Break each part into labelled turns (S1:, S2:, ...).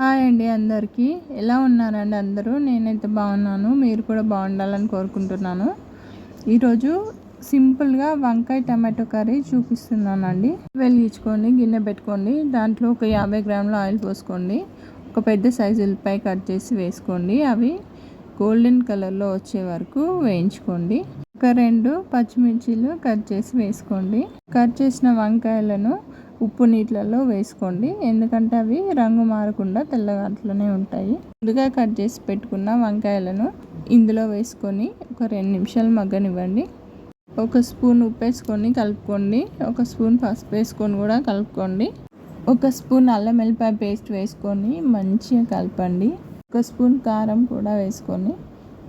S1: Hi అండి అందరికీ. ఎలా ఉన్నారండి అందరూ? నేనైతే బాగున్నాను. మీరు కూడా బాగుండాలని కోరుకుంటున్నాను. ఈరోజు సింపుల్గా వంకాయ టమాటో కర్రీ చూపిస్తున్నానండి. వెలిగించుకోండి, గిన్నె పెట్టుకోండి. దాంట్లో ఒక 50 గ్రాముల ఆయిల్ పోసుకోండి. ఒక పెద్ద సైజు ఉల్లిపాయ కట్ చేసి వేసుకోండి. అవి గోల్డెన్ కలర్లో వచ్చే వరకు వేయించుకోండి. ఒక 2 పచ్చిమిర్చీలు కట్ చేసి వేసుకోండి. కట్ చేసిన వంకాయలను ఉప్పు నీళ్ళలో వేసుకోండి, ఎందుకంటే అవి రంగు మారకుండా తెల్లగా అట్లనే ఉంటాయి. ముందుగా కట్ చేసి పెట్టుకున్న వంకాయలను ఇందులో వేసుకొని ఒక 2 నిమిషాలు మగ్గనివ్వండి. ఒక స్పూన్ ఉప్పు వేసుకొని కలుపుకోండి. ఒక స్పూన్ పసుపు వేసుకొని కూడా కలుపుకోండి. ఒక స్పూన్ అల్లం వెల్లిపాయ పేస్ట్ వేసుకొని మంచిగా కలపండి. ఒక స్పూన్ కారం కూడా వేసుకొని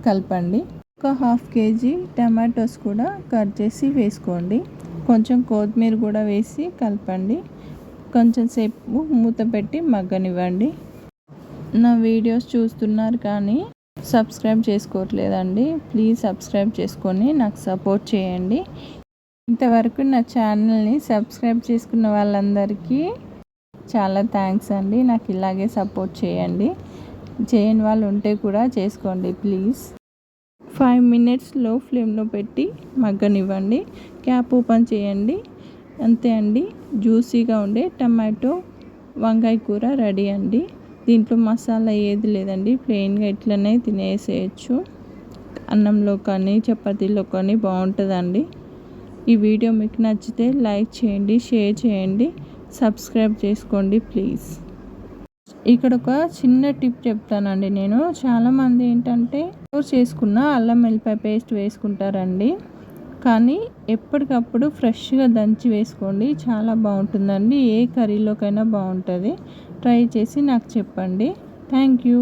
S1: కలపండి. ఒక 1/2 కేజీ టమాటోస్ కూడా కట్ చేసి వేసుకోండి. కొంచెం కొత్తిమీర కూడా వేసి కలపండి. కొంచెం సేపు మూత పెట్టి మగ్గనివ్వండి. నా వీడియోస్ చూస్తున్నారు కానీ సబ్స్క్రైబ్ చేసుకోవట్లేదండి. ప్లీజ్ సబ్స్క్రైబ్ చేసుకొని నాకు సపోర్ట్ చేయండి. ఇంతవరకు నా ఛానల్ని సబ్స్క్రైబ్ చేసుకున్న వాళ్ళందరికీ చాలా థ్యాంక్స్ అండి. నాకు ఇలాగే సపోర్ట్ చేయండి. చేయని వాళ్ళు ఉంటే కూడా చేసుకోండి ప్లీజ్. 5 మినిట్స్ లో ఫ్లేమ్లో పెట్టి మగ్గనివ్వండి. క్యాప్ ఓపెన్ చేయండి. అంతే అండి, జ్యూసీగా ఉండే టమాటో వంకాయ కూర రెడీ అండి. దీంట్లో మసాలా ఏది లేదండి, ప్లెయిన్గా ఇట్లనే తినేసేయచ్చు. అన్నంలో కానీ చపాతీలో కానీ బాగుంటుందండి. ఈ వీడియో మీకు నచ్చితే లైక్ చేయండి, షేర్ చేయండి, సబ్స్క్రైబ్ చేసుకోండి ప్లీజ్. ఇక్కడ ఒక చిన్న టిప్ చెప్తానండి. నేను చాలామంది ఏంటంటే స్టోర్ చేసుకున్న అల్లం వెల్లిపాయ పేస్ట్ వేసుకుంటారండి, కానీ ఎప్పటికప్పుడు ఫ్రెష్గా దంచి వేసుకోండి, చాలా బాగుంటుందండి. ఏ కర్రీలోకైనా బాగుంటుంది. ట్రై చేసి నాకు చెప్పండి. Thank you.